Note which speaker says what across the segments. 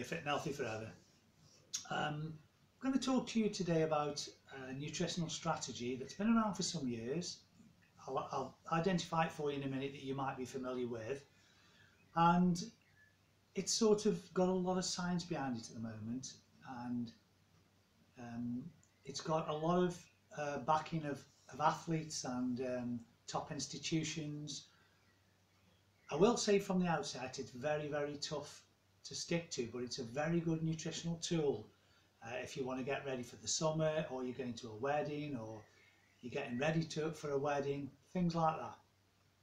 Speaker 1: here, Fit and Healthy Forever. I'm going to talk to you today about a nutritional strategy that's been around for some years. I'll identify it for you in a minute that you might be familiar with, and it's sort of got a lot of science behind it at the moment, and it's got a lot of backing of athletes and top institutions. I will say from the outset it's very, very tough to stick to, but it's a very good nutritional tool if you want to get ready for the summer, or you're going to a wedding, or you're getting ready for a wedding, things like that.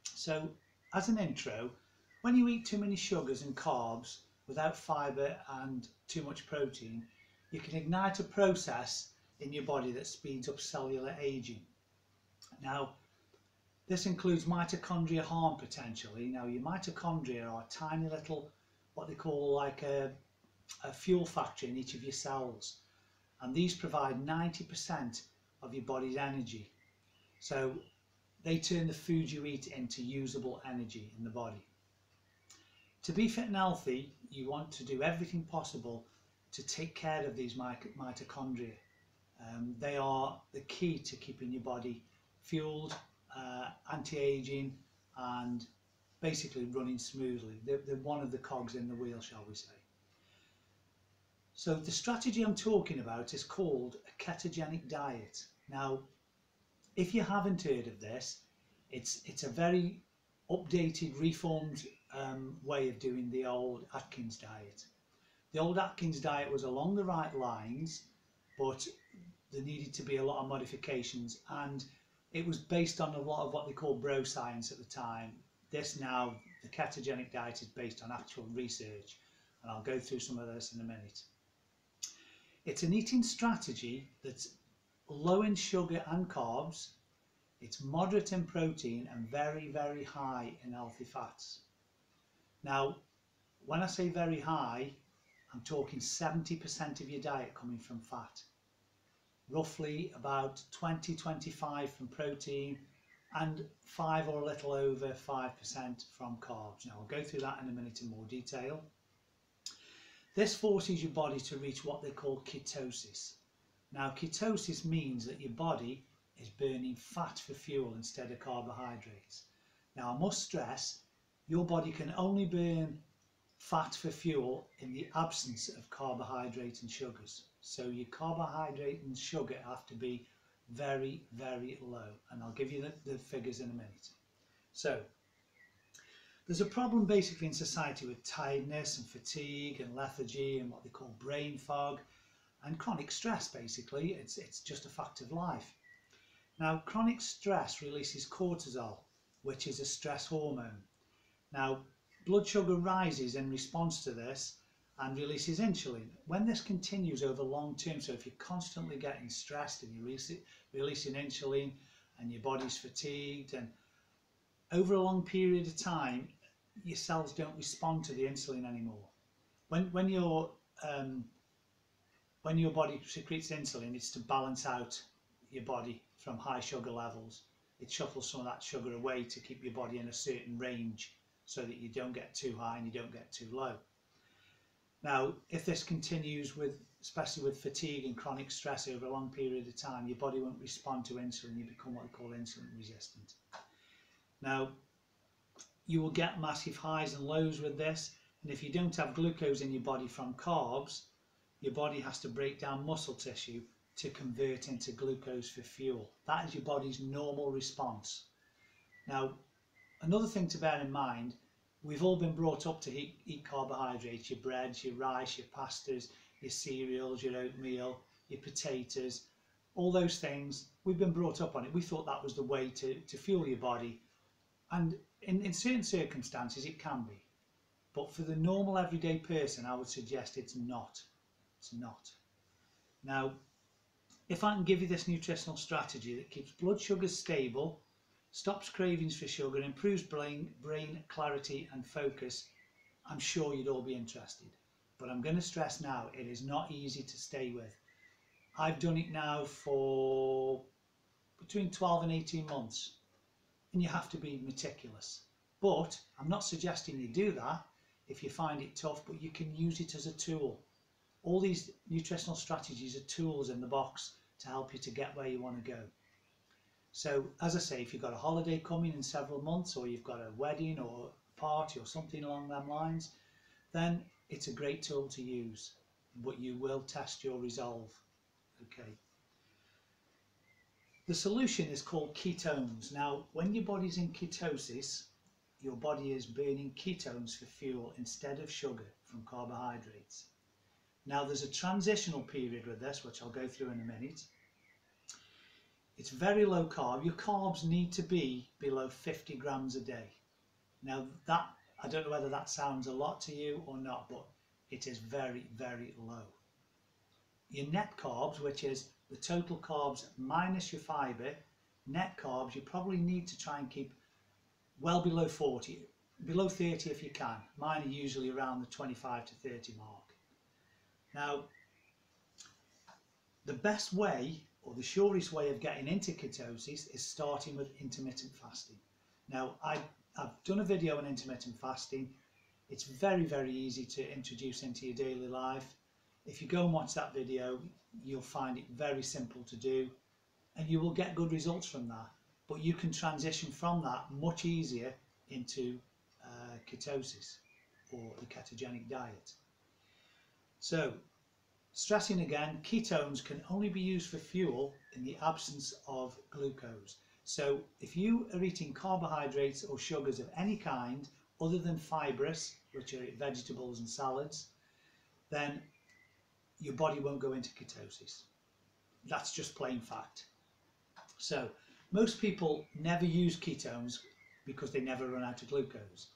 Speaker 1: So as an intro, when you eat too many sugars and carbs without fibre and too much protein, you can ignite a process in your body that speeds up cellular aging. Now, this includes mitochondria harm potentially. Now, your mitochondria are tiny little, what they call like a fuel factory in each of your cells, and these provide 90% of your body's energy. So they turn the food you eat into usable energy in the body. To be fit and healthy, you want to do everything possible to take care of these mitochondria. They are the key to keeping your body fueled, anti-aging, and basically running smoothly. They're one of the cogs in the wheel, shall we say. So the strategy I'm talking about is called a ketogenic diet. Now, if you haven't heard of this, it's a very updated, reformed way of doing the old Atkins diet. The old Atkins diet was along the right lines, but there needed to be a lot of modifications, and it was based on a lot of what they call bro science at the time. This now, the ketogenic diet, is based on actual research, and I'll go through some of this in a minute. It's an eating strategy that's low in sugar and carbs, it's moderate in protein, and very, very high in healthy fats. Now, when I say very high, I'm talking 70% of your diet coming from fat, roughly about 20-25 from protein, and 5 or a little over 5% from carbs. Now, I'll go through that in a minute in more detail. This forces your body to reach what they call ketosis. Now, ketosis means that your body is burning fat for fuel instead of carbohydrates. Now, I must stress, your body can only burn fat for fuel in the absence of carbohydrate and sugars. So your carbohydrate and sugar have to be very, very low, and I'll give you the figures in a minute. So there's a problem basically in society with tiredness and fatigue and lethargy and what they call brain fog and chronic stress. Basically, it's just a fact of life. Now, chronic stress releases cortisol, which is a stress hormone. Now, blood sugar rises in response to this and releases insulin. When this continues over long term, so if you're constantly getting stressed and you're releasing insulin and your body's fatigued, and over a long period of time, your cells don't respond to the insulin anymore. When your body secretes insulin, it's to balance out your body from high sugar levels. It shuffles some of that sugar away to keep your body in a certain range so that you don't get too high and you don't get too low. Now, if this continues especially with fatigue and chronic stress over a long period of time, your body won't respond to insulin. You become what we call insulin resistant. Now, you will get massive highs and lows with this, and if you don't have glucose in your body from carbs, your body has to break down muscle tissue to convert into glucose for fuel. That is your body's normal response. Now, another thing to bear in mind, we've all been brought up to eat carbohydrates, your breads, your rice, your pastas, your cereals, your oatmeal, your potatoes, all those things. We've been brought up on it. We thought that was the way to fuel your body. And in certain circumstances it can be. But for the normal everyday person, I would suggest it's not. It's not. Now, if I can give you this nutritional strategy that keeps blood sugars stable, stops cravings for sugar, improves brain clarity and focus, I'm sure you'd all be interested. But I'm going to stress now, it is not easy to stay with. I've done it now for between 12 and 18 months, and you have to be meticulous. But I'm not suggesting you do that. if you find it tough, but you can use it as a tool. All these nutritional strategies are tools in the box to help you to get where you want to go. So as I say, if you've got a holiday coming in several months, or you've got a wedding or a party or something along them lines, then it's a great tool to use, but you will test your resolve. Okay. The solution is called ketones. Now, when your body's in ketosis, your body is burning ketones for fuel instead of sugar from carbohydrates. Now, there's a transitional period with this, which I'll go through in a minute. It's very low carb. Your carbs need to be below 50 grams a day. Now, that, I don't know whether that sounds a lot to you or not, but it is very, very low. Your net carbs, which is the total carbs minus your fibre, net carbs, you probably need to try and keep well below 40, below 30 if you can. Mine are usually around the 25 to 30 mark. Now, the best way, or the surest way of getting into ketosis is starting with intermittent fasting. Now, I've done a video on intermittent fasting. It's very, very easy to introduce into your daily life. If you go and watch that video, you'll find it very simple to do, and you will get good results from that. But you can transition from that much easier into ketosis or the ketogenic diet. So, stressing again, ketones can only be used for fuel in the absence of glucose. So if you are eating carbohydrates or sugars of any kind other than fibrous, which are vegetables and salads, then your body won't go into ketosis. That's just plain fact. So most people never use ketones because they never run out of glucose.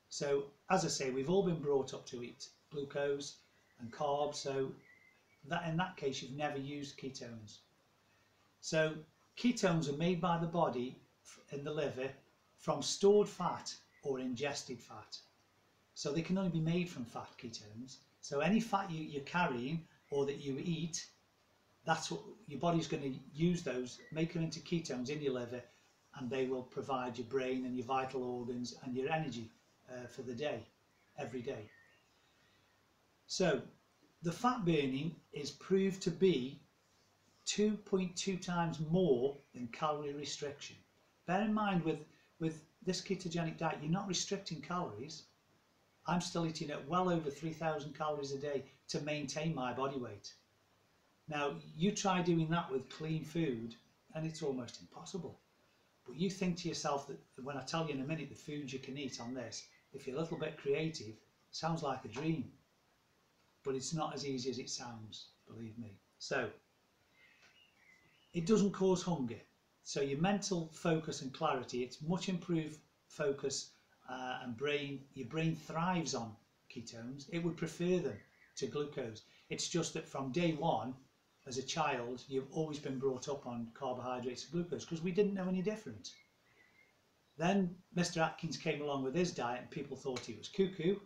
Speaker 1: So as I say, we've all been brought up to eat glucose and carbs, so that in that case you've never used ketones. So ketones are made by the body in the liver from stored fat or ingested fat. So they can only be made from fat, ketones. So any fat you're carrying or that you eat, that's what your body's going to use, those, make them into ketones in your liver, and they will provide your brain and your vital organs and your energy for the day, every day. So the fat burning is proved to be 2.2 times more than calorie restriction. Bear in mind, with this ketogenic diet, you're not restricting calories. I'm still eating at well over 3,000 calories a day to maintain my body weight. Now, you try doing that with clean food and it's almost impossible. But you think to yourself that when I tell you in a minute the foods you can eat on this, if you're a little bit creative, sounds like a dream. But it's not as easy as it sounds, believe me. So, it doesn't cause hunger. So your mental focus and clarity, it's much improved focus and your brain thrives on ketones. It would prefer them to glucose. It's just that from day one, as a child, you've always been brought up on carbohydrates and glucose because we didn't know any different. Then Mr. Atkins came along with his diet and people thought he was cuckoo,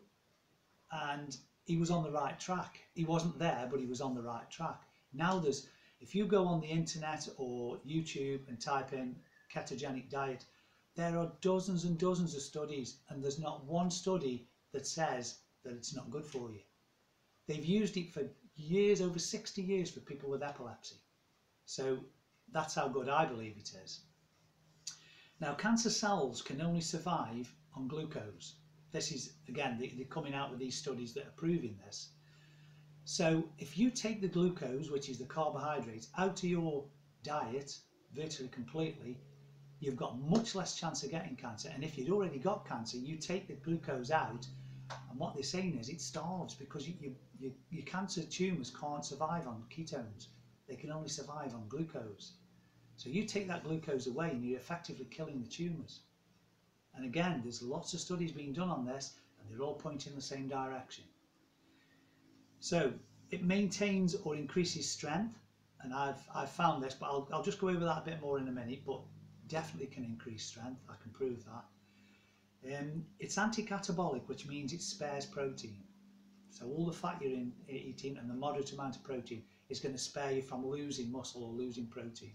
Speaker 1: and he was on the right track. He wasn't there, but he was on the right track. Now if you go on the internet or YouTube and type in ketogenic diet, there are dozens and dozens of studies, and there's not one study that says that it's not good for you. They've used it for years, over 60 years, for people with epilepsy. So that's how good I believe it is. Now, cancer cells can only survive on glucose. This is, again, they're coming out with these studies that are proving this. So if you take the glucose, which is the carbohydrates, out of your diet virtually completely, you've got much less chance of getting cancer. And if you'd already got cancer, you take the glucose out, and what they're saying is it starves, because your cancer tumours can't survive on ketones. They can only survive on glucose. So you take that glucose away and you're effectively killing the tumours. And again, there's lots of studies being done on this, and they're all pointing in the same direction. So it maintains or increases strength, and I've found this, but I'll just go over that a bit more in a minute, but definitely can increase strength, I can prove that. It's anti-catabolic, which means it spares protein. So all the fat you're eating and the moderate amount of protein is going to spare you from losing muscle or losing protein.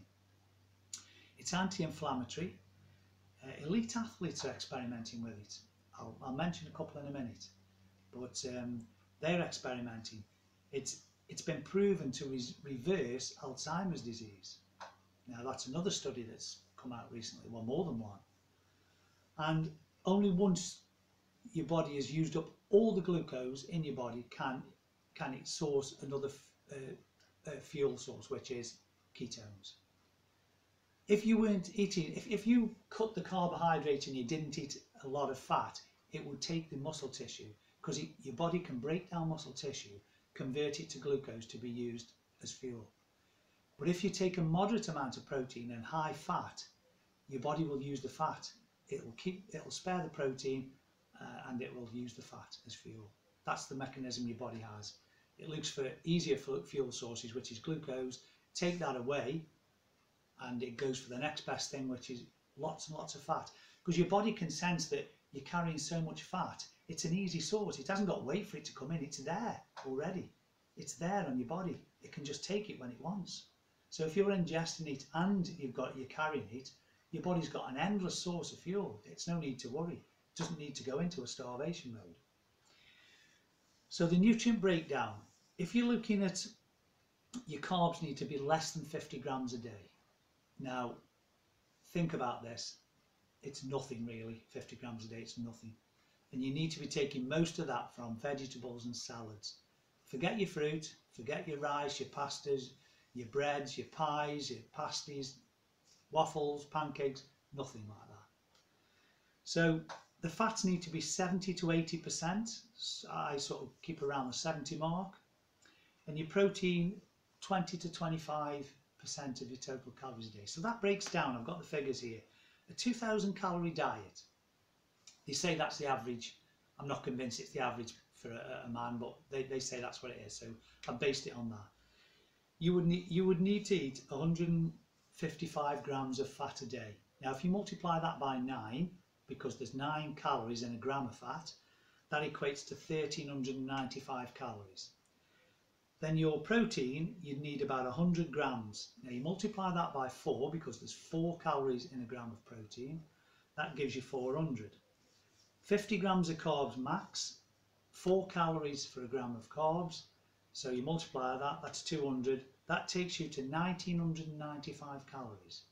Speaker 1: It's anti-inflammatory. Elite athletes are experimenting with it. I'll mention a couple in a minute. but they're experimenting. It's been proven to reverse Alzheimer's disease. Now that's another study that's come out recently, well, more than one. And only once your body has used up all the glucose in your body can it source another fuel source, which is ketones. If you weren't eating, if you cut the carbohydrate and you didn't eat a lot of fat, it would take the muscle tissue, because your body can break down muscle tissue, convert it to glucose to be used as fuel. But if you take a moderate amount of protein and high fat, your body will use the fat. It'll spare the protein and it will use the fat as fuel. That's the mechanism your body has. It looks for easier fuel sources, which is glucose. Take that away and it goes for the next best thing, which is lots and lots of fat. Because your body can sense that you're carrying so much fat, it's an easy source. It hasn't got to wait for it to come in. It's there already. It's there on your body. It can just take it when it wants. So if you're ingesting it and you're carrying it, your body's got an endless source of fuel. It's no need to worry. It doesn't need to go into a starvation mode. So the nutrient breakdown, if you're looking at your carbs need to be less than 50 grams a day. Now, think about this. It's nothing really, 50 grams a day, it's nothing. And you need to be taking most of that from vegetables and salads. Forget your fruit, forget your rice, your pastas, your breads, your pies, your pasties, waffles, pancakes, nothing like that. So the fats need to be 70 to 80%. I sort of keep around the 70 mark. And your protein, 20 to 25% of your total calories a day. So that breaks down, I've got the figures here. A 2,000 calorie diet, they say that's the average. I'm not convinced it's the average for a man, but they say that's what it is. So I've based it on that. You would need to eat 155 grams of fat a day. Now, if you multiply that by 9, because there's 9 calories in a gram of fat, that equates to 1,395 calories. Then your protein, you'd need about 100 grams. Now you multiply that by 4, because there's 4 calories in a gram of protein. That gives you 400. 50 grams of carbs max, 4 calories for a gram of carbs. So you multiply that, that's 200. That takes you to 1,995 calories.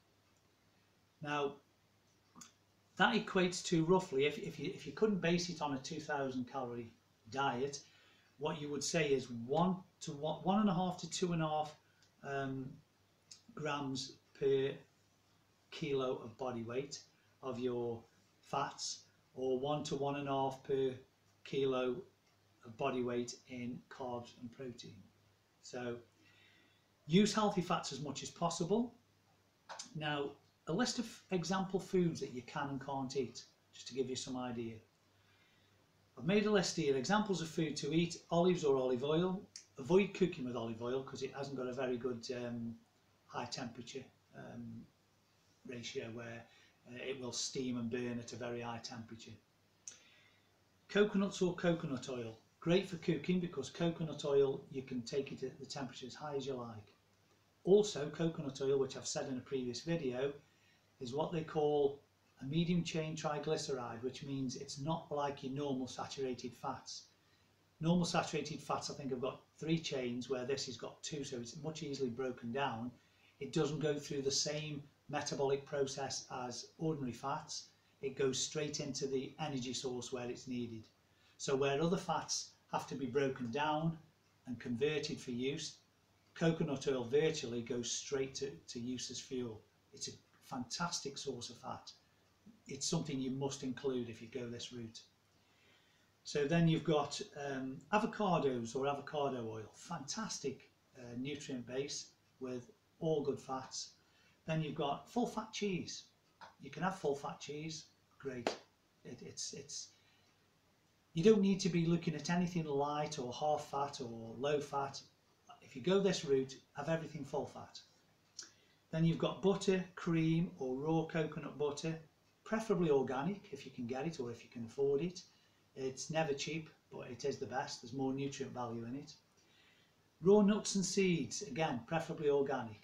Speaker 1: Now, that equates to roughly, if you couldn't base it on a 2,000 calorie diet, what you would say is 1.5 to 2.5 grams per kilo of body weight of your fats, or 1 to 1.5 per kilo of body weight in carbs and protein. So use healthy fats as much as possible. Now, a list of example foods that you can and can't eat, just to give you some idea. I've made a list here, examples of food to eat: olives or olive oil. Avoid cooking with olive oil because it hasn't got a very good high temperature ratio where it will steam and burn at a very high temperature. Coconuts or coconut oil, great for cooking because coconut oil, you can take it at the temperature as high as you like. Also, coconut oil, which I've said in a previous video, is what they call a medium chain triglyceride, which means it's not like your normal saturated fats. Normal saturated fats, I think, have got 3 chains, where this has got 2, so it's much easily broken down. It doesn't go through the same metabolic process as ordinary fats. It goes straight into the energy source where it's needed. So where other fats have to be broken down and converted for use, coconut oil virtually goes straight to use as fuel. It's a fantastic source of fat. It's something you must include if you go this route. So then you've got avocados or avocado oil, fantastic nutrient base with all good fats. Then you've got full fat cheese. You can have full fat cheese, great. You don't need to be looking at anything light or half fat or low fat. If you go this route, have everything full fat. Then you've got butter, cream or raw coconut butter, preferably organic if you can get it or if you can afford it. It's never cheap, but it is the best. There's more nutrient value in it. Raw nuts and seeds, again, preferably organic.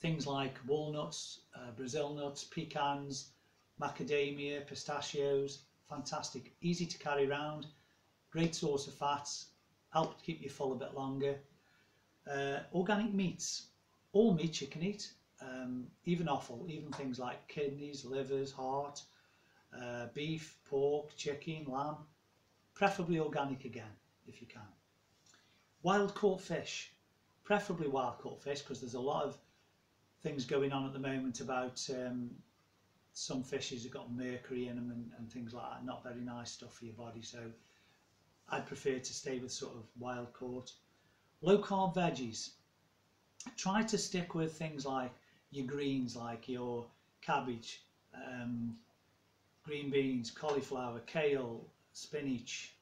Speaker 1: Things like walnuts, Brazil nuts, pecans, macadamia, pistachios, fantastic, easy to carry around, great source of fats, help to keep you full a bit longer. Organic meats, all meats you can eat, even offal, even things like kidneys, livers, heart, beef, pork, chicken, lamb, preferably organic again if you can. Wild caught fish, preferably wild caught fish, because there's a lot of things going on at the moment about some fishes have got mercury in them and things like that, not very nice stuff for your body, so I'd prefer to stay with sort of wild caught. Low carb veggies, try to stick with things like your greens, like your cabbage, green beans, cauliflower, kale, spinach,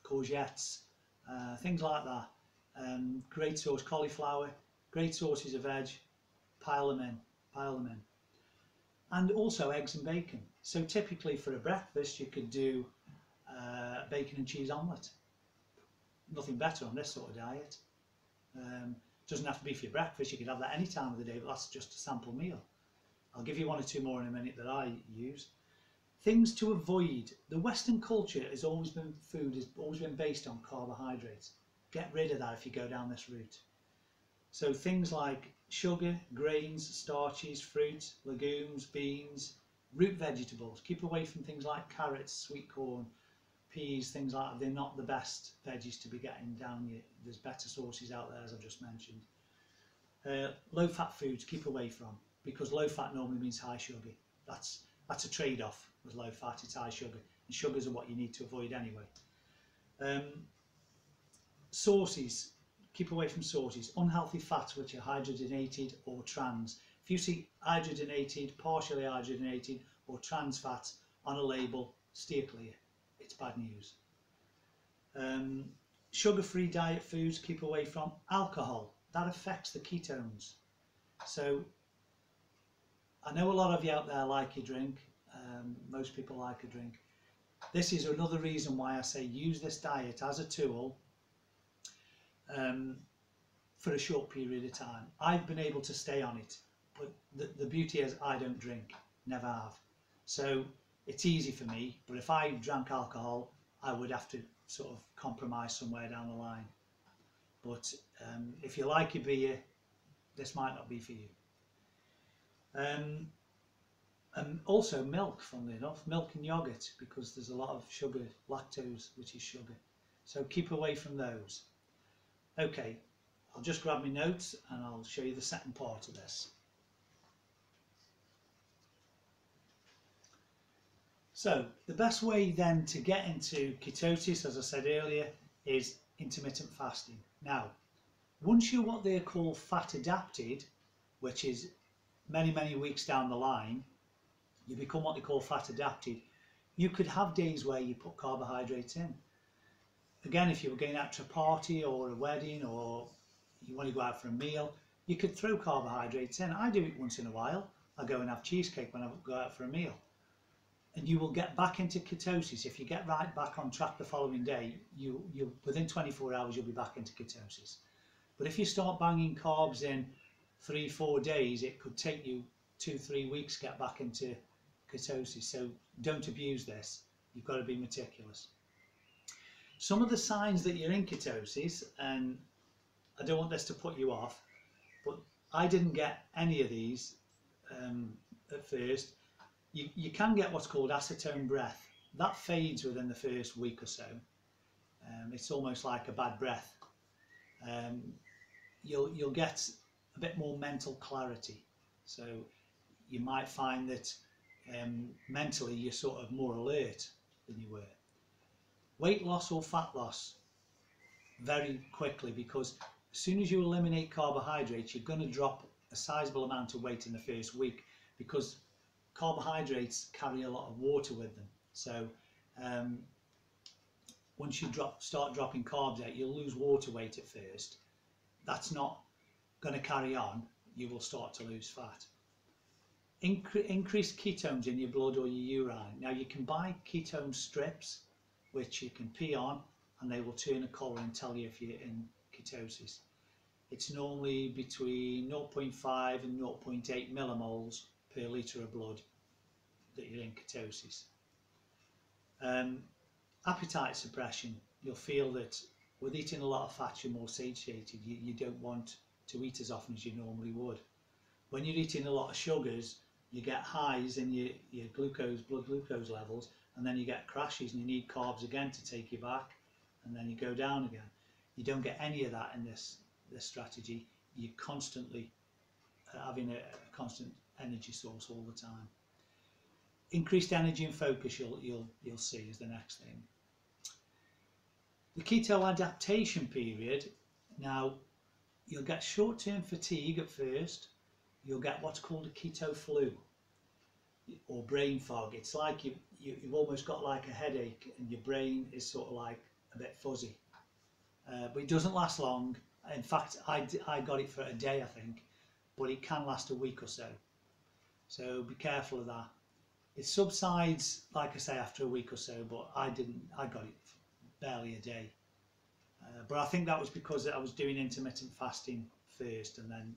Speaker 1: courgettes, things like that. Great source, cauliflower, great sources of veg, pile them in. And also eggs and bacon. So typically for a breakfast you could do bacon and cheese omelette. Nothing better on this sort of diet. Doesn't have to be for your breakfast, you could have that any time of the day, but that's just a sample meal. I'll give you one or two more in a minute that I use. Things to avoid. The Western culture has always been, food has always been based on carbohydrates. Get rid of that if you go down this route. So things like sugar, grains, starches, fruit, legumes, beans, root vegetables. Keep away from things like carrots, sweet corn, peas, things like that. They're not the best veggies to be getting down. There's better sources out there, as I've just mentioned. Low fat foods, keep away from, because low fat normally means high sugar. That's a trade-off with low fat, it's high sugar. And sugars are what you need to avoid anyway. Sauces, keep away from sauces. Unhealthy fats which are hydrogenated or trans. If you see hydrogenated, partially hydrogenated or trans fats on a label, steer clear. It's bad news. Sugar-free diet foods, keep away from. Alcohol, that affects the ketones. So I know a lot of you out there like your drink. Most people like a drink. This is another reason why I say use this diet as a tool for a short period of time. I've been able to stay on it, but the beauty is I don't drink, never have. So it's easy for me, but if I drank alcohol, I would have to sort of compromise somewhere down the line. But if you like your beer, this might not be for you. And also milk, funnily enough, milk and yogurt, because there's a lot of sugar, lactose, which is sugar. So keep away from those. Okay, I'll just grab my notes and I'll show you the second part of this. So the best way then to get into ketosis, as I said earlier, is intermittent fasting. Now, once you're what they call fat adapted, which is many weeks down the line, you become what they call fat adapted. You could have days where you put carbohydrates in. Again, if you were going out to a party or a wedding, or you want to go out for a meal, you could throw carbohydrates in. I do it once in a while. I go and have cheesecake when I go out for a meal. And you will get back into ketosis. If you get right back on track the following day, you within 24 hours you'll be back into ketosis. But if you start banging carbs in 3-4 days, it could take you 2-3 weeks to get back into ketosis. So don't abuse this. You've got to be meticulous. Some of the signs that you're in ketosis, and I don't want this to put you off, but I didn't get any of these at first. You can get what's called acetone breath. That fades within the first week or so. It's almost like a bad breath. You'll get a bit more mental clarity. So you might find that mentally you're sort of more alert than you were. Weight loss or fat loss, very quickly, because as soon as you eliminate carbohydrates, you're going to drop a sizable amount of weight in the first week, because carbohydrates carry a lot of water with them. So once you start dropping carbs out, you'll lose water weight at first. That's not going to carry on. You will start to lose fat. Increased ketones in your blood or your urine. Now you can buy ketone strips which you can pee on, and they will turn a colour and tell you if you're in ketosis. It's normally between 0.5 and 0.8 millimoles per litre of blood that you're in ketosis. Appetite suppression, you'll feel that with eating a lot of fat you're more satiated, you don't want to eat as often as you normally would. When you're eating a lot of sugars, you get highs in your blood glucose levels, and then you get crashes and you need carbs again to take you back, and then you go down again. You don't get any of that in this strategy. You're constantly having a constant energy source all the time. Increased energy and focus you'll see is the next thing. The keto adaptation period, now you'll get short-term fatigue at first. You'll get what's called a keto flu or brain fog. It's like you've almost got like a headache and your brain is sort of like a bit fuzzy. But it doesn't last long. In fact, I got it for a day, I think, but it can last a week or so. So be careful of that. It subsides, like I say, after a week or so, but I got it barely a day. But I think that was because I was doing intermittent fasting first and then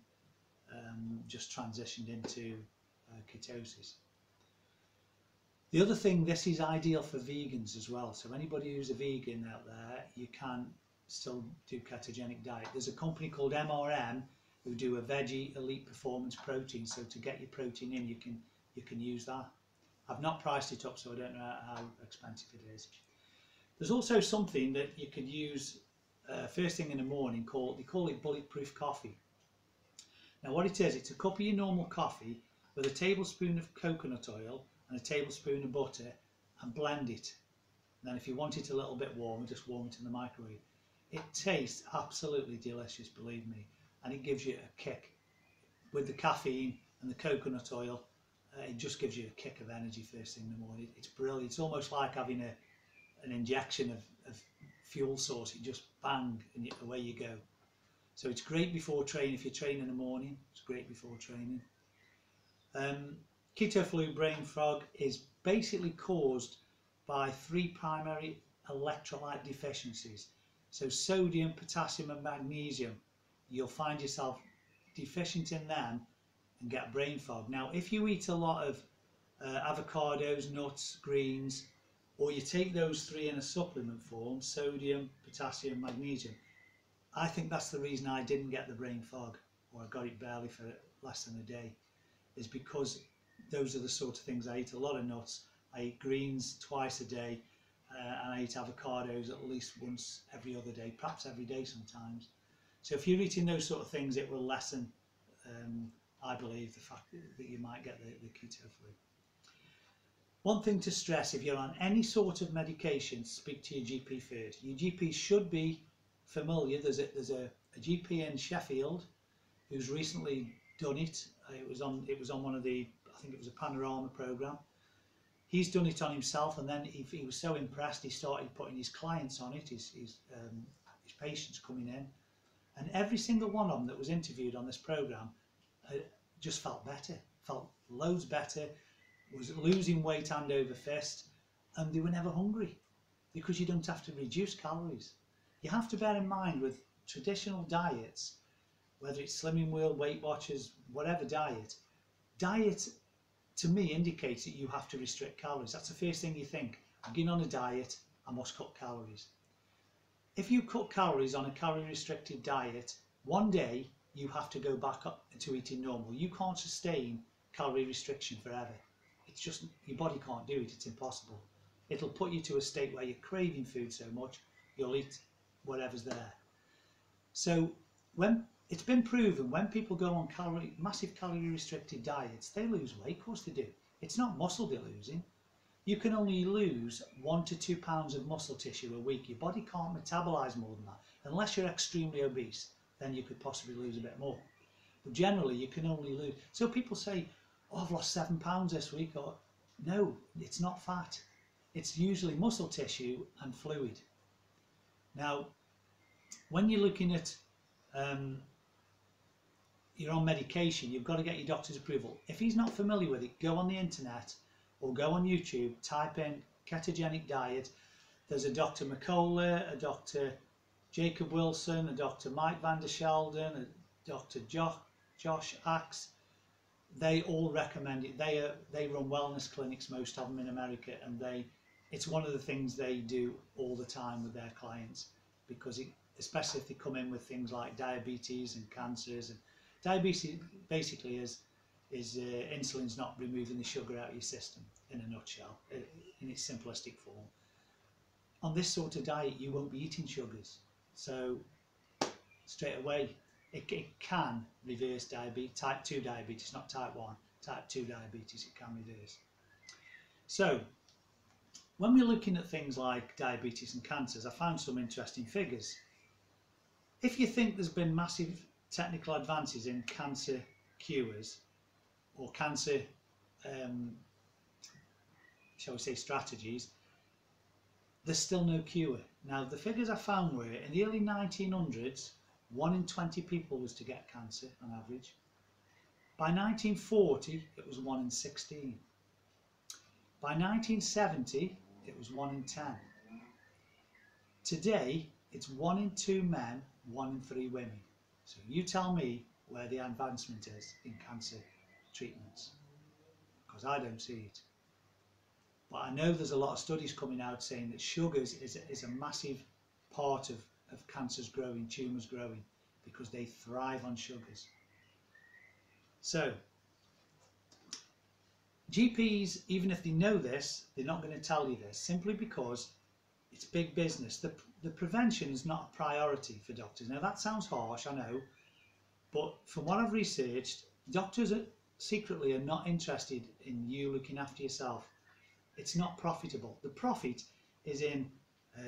Speaker 1: just transitioned into ketosis. The other thing, this is ideal for vegans as well. So anybody who's a vegan out there, you can still do ketogenic diet. There's a company called MRM who do a veggie elite performance protein. So to get your protein in, you can use that. I've not priced it up, so I don't know how expensive it is. There's also something that you could use first thing in the morning they call it bulletproof coffee. Now what it is, it's a cup of your normal coffee with a tablespoon of coconut oil and a tablespoon of butter, and blend it. And then if you want it a little bit warmer, just warm it in the microwave. It tastes absolutely delicious, believe me, and it gives you a kick. With the caffeine and the coconut oil, it just gives you a kick of energy first thing in the morning. It's brilliant. It's almost like having an injection of fuel source. It just bang and away you go. So it's great before training. If you train in the morning, it's great before training. Keto flu, brain fog, is basically caused by 3 primary electrolyte deficiencies. So sodium, potassium and magnesium. You'll find yourself deficient in them and get brain fog. Now if you eat a lot of avocados, nuts, greens, or you take those 3 in a supplement form, sodium, potassium, magnesium, I think that's the reason I didn't get the brain fog, or I got it barely for less than a day, is because those are the sort of things I eat. A lot of nuts, I eat greens twice a day, and I eat avocados at least once every other day, perhaps every day sometimes. So if you're eating those sort of things, it will lessen, I believe, the fact that you might get the keto flu. One thing to stress, if you're on any sort of medication, speak to your GP first. Your GP should be familiar. There's a GP in Sheffield who's recently done it. It was on one of the, I think it was a Panorama program. He's done it on himself, and then he was so impressed he started putting his clients on it, his patients coming in, and every single one of them that was interviewed on this program just felt better, felt loads better, was losing weight hand over fist, and they were never hungry, because you don't have to reduce calories. You have to bear in mind with traditional diets, whether it's Slimming World, Weight Watchers, whatever diet to me indicates that you have to restrict calories. That's the first thing you think. I'm getting on a diet, I must cut calories. If you cut calories on a calorie restricted diet, one day you have to go back up to eating normal. You can't sustain calorie restriction forever. It's just, your body can't do it, it's impossible. It'll put you to a state where you're craving food so much, you'll eat whatever's there. So when it's been proven, when people go on massive calorie restricted diets, they lose weight. Of course they do. It's not muscle they're losing. You can only lose 1 to 2 pounds of muscle tissue a week. Your body can't metabolize more than that. Unless you're extremely obese, then you could possibly lose a bit more. But generally you can only lose. So people say, oh, I've lost 7 pounds this week. Or no, it's not fat. It's usually muscle tissue and fluid. Now, when you're looking at you're on medication, you've got to get your doctor's approval. If he's not familiar with it, go on the internet or go on YouTube, type in ketogenic diet. There's a Dr. McCullough, a Dr. Jacob Wilson, a Dr. Mike van der Sheldon, a Dr. Josh Axe. they all recommend it. They run wellness clinics, most of them in America, and it's one of the things they do all the time with their clients, because especially if they come in with things like diabetes and cancers. And diabetes basically is insulin's not removing the sugar out of your system, in a nutshell, in its simplistic form. On this sort of diet, you won't be eating sugars, so straight away it can reverse diabetes, type 2 diabetes, not type 1, type 2 diabetes, it can reverse. So when we're looking at things like diabetes and cancers, I found some interesting figures. If you think there's been massive technical advances in cancer cures or cancer, shall we say, strategies, there's still no cure. Now, the figures I found were, in the early 1900s, 1 in 20 people was to get cancer on average. By 1940, it was 1 in 16. By 1970, it was 1 in 10. Today, it's 1 in 2 men, 1 in 3 women. So you tell me where the advancement is in cancer treatments, because I don't see it. But I know there's a lot of studies coming out saying that sugars is a massive part of cancers growing, tumours growing, because they thrive on sugars. So GPs, even if they know this, they're not going to tell you this, simply because it's big business. The prevention is not a priority for doctors. Now that sounds harsh, I know, but from what I've researched, doctors secretly are not interested in you looking after yourself. It's not profitable. The profit is in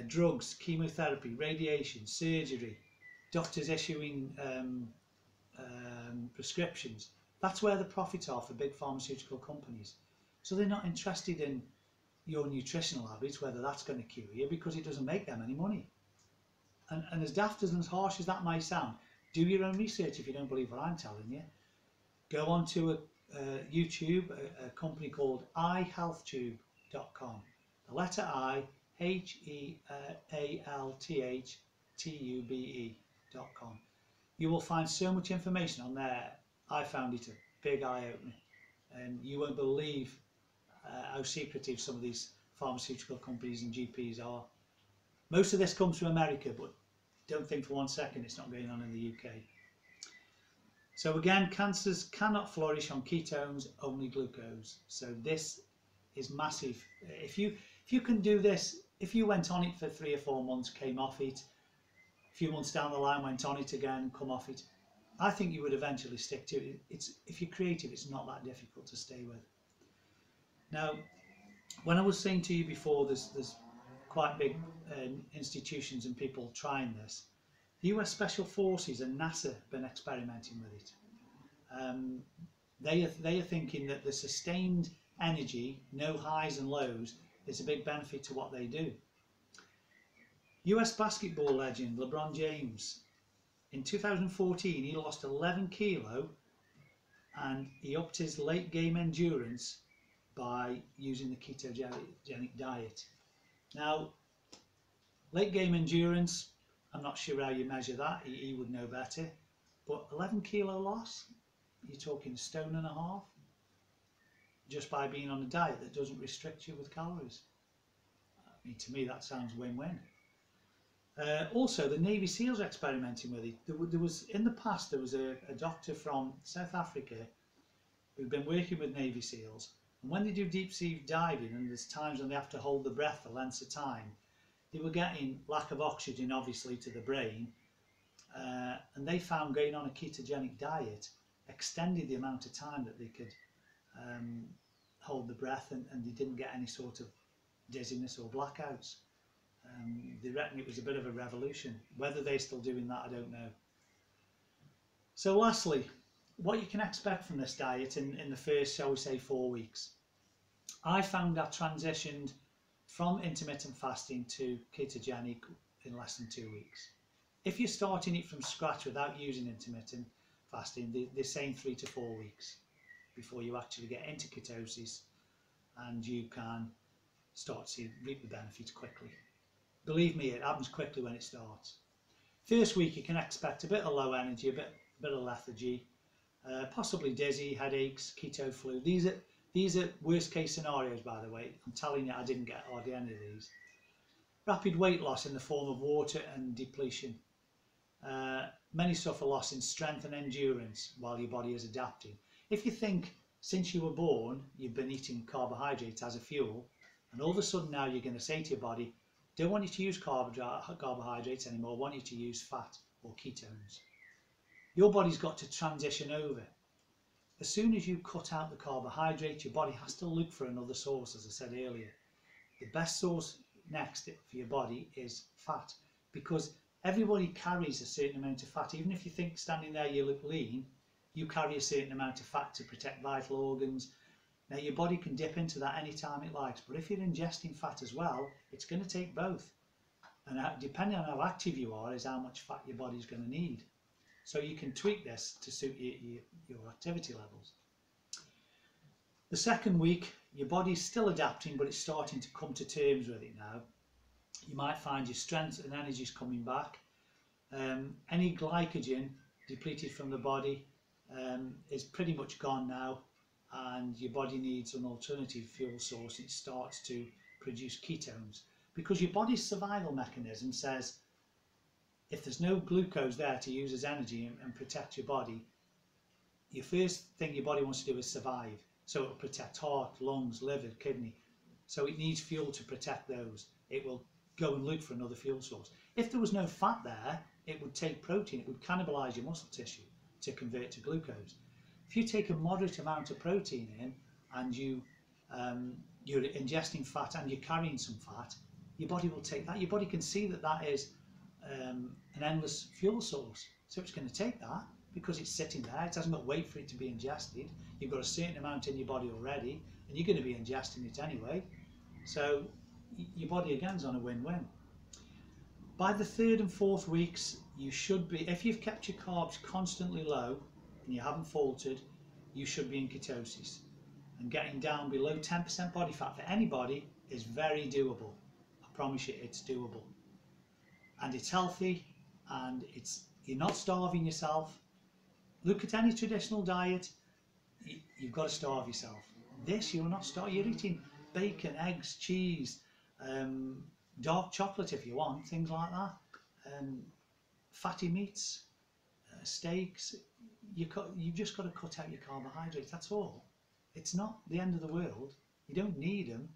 Speaker 1: drugs, chemotherapy, radiation, surgery, doctors issuing prescriptions. That's where the profits are for big pharmaceutical companies. So they're not interested in your nutritional habits, whether that's going to cure you, because it doesn't make them any money. And as daft and as harsh as that might sound, do your own research if you don't believe what I'm telling you. Go on to YouTube, a company called iHealthTube.com. The letter I, HEALTHTUBE.com. You will find so much information on there. I found it a big eye-opener, and you won't believe how secretive some of these pharmaceutical companies and GPs are. Most of this comes from America, but don't think for 1 second it's not going on in the UK. So again, cancers cannot flourish on ketones, only glucose. So this is massive. If you can do this, if you went on it for 3 or 4 months, came off it, a few months down the line went on it again, come off it, I think you would eventually stick to it. If you're creative, it's not that difficult to stay with. Now, when I was saying to you before, there's quite big institutions and people trying this. The US Special Forces and NASA have been experimenting with it. They are thinking that the sustained energy, no highs and lows, is a big benefit to what they do. US basketball legend LeBron James, in 2014 he lost 11 kilo and he upped his late game endurance by using the ketogenic diet. Now, late game endurance, I'm not sure how you measure that, he would know better, but 11 kilo loss, you're talking 1.5 stones just by being on a diet that doesn't restrict you with calories. I mean, to me that sounds win-win. Also, the Navy SEALs are experimenting with it. There was in the past there was a doctor from South Africa who'd been working with Navy SEALs, and when they do deep sea diving and there's times when they have to hold the breath for lengths of time, they were getting lack of oxygen obviously to the brain, and they found going on a ketogenic diet extended the amount of time that they could hold the breath, and they didn't get any sort of dizziness or blackouts. They reckon it was a bit of a revolution. Whether they're still doing that, I don't know. So lastly, what you can expect from this diet in the first, shall we say, 4 weeks. I found I transitioned from intermittent fasting to ketogenic in less than 2 weeks. If you're starting it from scratch without using intermittent fasting, they're saying 3 to 4 weeks before you actually get into ketosis and you can start to reap the benefits quickly. Believe me, it happens quickly when it starts. First week you can expect a bit of low energy, a bit of lethargy, possibly dizzy, headaches, keto flu. These are worst case scenarios, by the way. I'm telling you, I didn't get hardly any of these. Rapid weight loss in the form of water and depletion. Many suffer loss in strength and endurance while your body is adapting. If you think since you were born you've been eating carbohydrates as a fuel, and all of a sudden now you're going to say to your body, don't want you to use carbohydrates anymore, I want you to use fat or ketones. Your body's got to transition over. As soon as you cut out the carbohydrate, your body has to look for another source, as I said earlier. The best source next for your body is fat, because everybody carries a certain amount of fat. Even if you think standing there you look lean, you carry a certain amount of fat to protect vital organs. Now your body can dip into that anytime it likes, but if you're ingesting fat as well, it's going to take both. And depending on how active you are is how much fat your body's going to need. So you can tweak this to suit your activity levels. The second week, your body's still adapting, but it's starting to come to terms with it now. You might find your strength and energy is coming back. Any glycogen depleted from the body is pretty much gone now, and your body needs an alternative fuel source. It starts to produce ketones, because your body's survival mechanism says if there's no glucose there to use as energy and protect your body, your first thing your body wants to do is survive. So it will protect heart, lungs, liver, kidney. So it needs fuel to protect those. It will go and look for another fuel source. If there was no fat there, it would take protein. It would cannibalize your muscle tissue to convert to glucose. If you take a moderate amount of protein in and you're ingesting fat and you're carrying some fat, your body will take that. Your body can see that that is an endless fuel source. So it's going to take that because it's sitting there. It hasn't got to wait for it to be ingested. You've got a certain amount in your body already, and you're going to be ingesting it anyway. So your body again is on a win-win. By the third and fourth weeks, you should be, if you've kept your carbs constantly low and you haven't faltered, you should be in ketosis. And getting down below 10% body fat for anybody is very doable. I promise you, it's doable. And it's healthy, and you're not starving yourself. Look at any traditional diet, you've got to starve yourself. This, you're not starving. You're eating bacon, eggs, cheese, dark chocolate if you want, things like that, fatty meats, steaks. You've just got to cut out your carbohydrates, that's all. It's not the end of the world. You don't need them.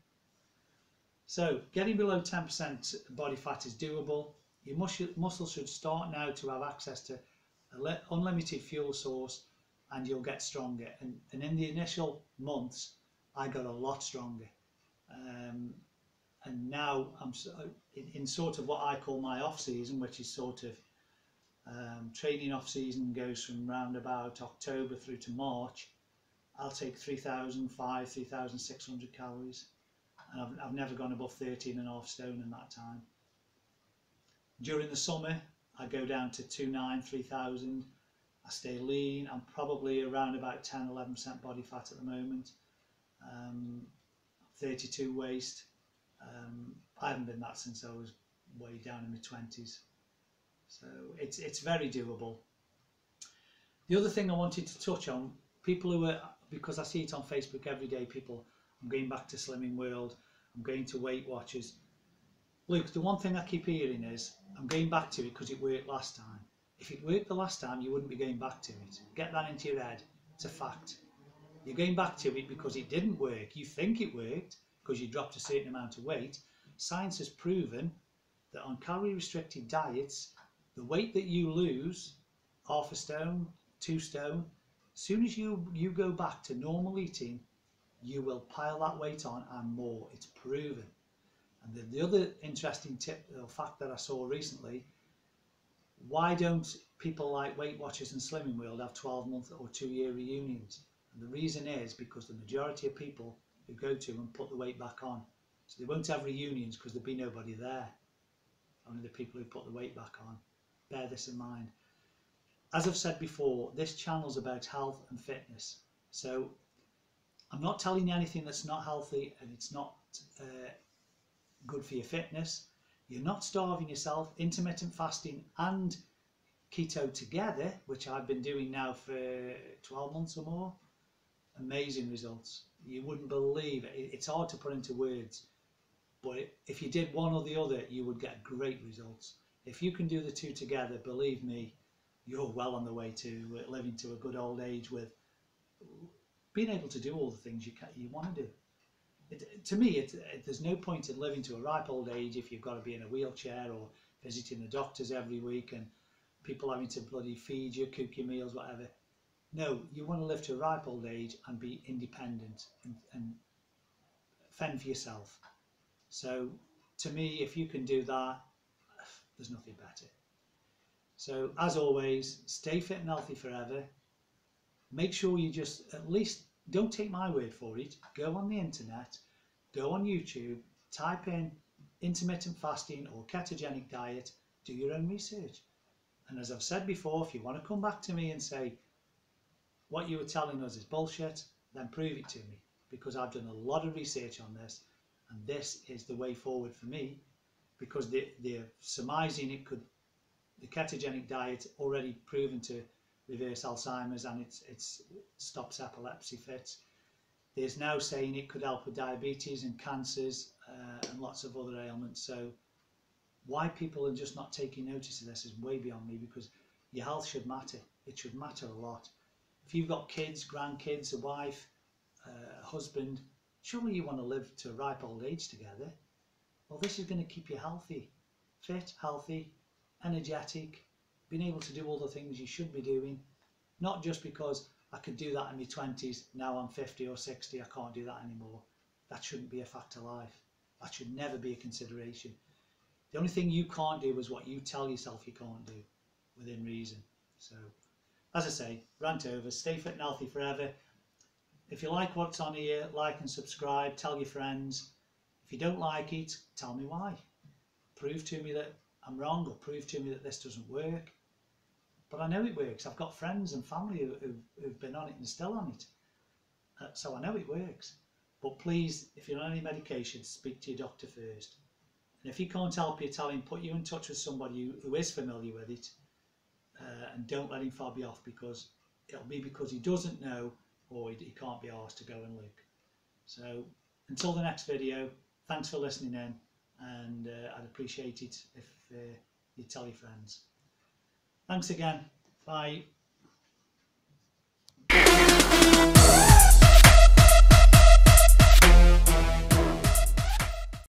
Speaker 1: So getting below 10% body fat is doable. Your muscle should start now to have access to an unlimited fuel source, and you'll get stronger. And in the initial months, I got a lot stronger. And now I'm in sort of what I call my off season, which is sort of training off season, goes from round about October through to March. I'll take 3,600 calories, and I've never gone above 13.5 stone in that time. During the summer, I go down to 2,900, 3,000. I stay lean. I'm probably around about 10-11% body fat at the moment. 32 waist. I haven't been that since I was way down in my 20s. So it's very doable. The other thing I wanted to touch on, people who are, because I see it on Facebook every day, people, I'm going back to Slimming World, I'm going to Weight Watchers. Luke, the one thing I keep hearing is, I'm going back to it because it worked last time. If it worked the last time, you wouldn't be going back to it. Get that into your head. It's a fact. You're going back to it because it didn't work. You think it worked because you dropped a certain amount of weight. Science has proven that on calorie restricted diets, the weight that you lose, 1/2 stone, 2 stone, as soon as you go back to normal eating, you will pile that weight on and more. It's proven. And the other interesting tip or fact that I saw recently, why don't people like Weight Watchers and Slimming World have 12-month or 2-year reunions? And the reason is because the majority of people who go to and put the weight back on. So they won't have reunions because there'll be nobody there. Only the people who put the weight back on. Bear this in mind. As I've said before, this channel's about health and fitness. So I'm not telling you anything that's not healthy and it's not good for your fitness. You're not starving yourself. Intermittent fasting and keto together, which I've been doing now for 12 months or more, amazing results. You wouldn't believe it. It's hard to put into words, but if you did one or the other, you would get great results. If you can do the two together, believe me, you're well on the way to living to a good old age with being able to do all the things you want to do. To me, there's no point in living to a ripe old age if you've got to be in a wheelchair or visiting the doctors every week and people having to bloody feed you, cook your meals, whatever. No, you want to live to a ripe old age and be independent and fend for yourself. So to me, if you can do that, there's nothing better. So as always, stay fit and healthy forever. Make sure you just, at least, don't take my word for it. Go on the internet, go on YouTube, type in intermittent fasting or ketogenic diet, do your own research. And as I've said before, if you want to come back to me and say, what you were telling us is bullshit, then prove it to me, because I've done a lot of research on this, and this is the way forward for me, because they're surmising the ketogenic diet already proven to reverse Alzheimer's and it stops epilepsy fits. There's now saying it could help with diabetes and cancers and lots of other ailments. So why people are just not taking notice of this is way beyond me, because your health should matter. It should matter a lot. If you've got kids, grandkids, a wife, a husband, surely you want to live to a ripe old age together. Well, this is going to keep you healthy, fit, healthy, energetic, being able to do all the things you should be doing, not just because I could do that in my 20s, now I'm 50 or 60, I can't do that anymore. That shouldn't be a fact of life. That should never be a consideration. The only thing you can't do is what you tell yourself you can't do, within reason. So, as I say, rant over, stay fit and healthy forever. If you like what's on here, like and subscribe, tell your friends. If you don't like it, tell me why. Prove to me that I'm wrong, or prove to me that this doesn't work. But I know it works. I've got friends and family who've been on it and still on it. So I know it works. But please, if you're on any medication, speak to your doctor first. And if he can't help you, tell him, put you in touch with somebody who is familiar with it. And don't let him fob you off, because it'll be because he doesn't know, or he can't be asked to go and look. So until the next video, thanks for listening in, and I'd appreciate it if you tell your friends. Thanks again. Bye.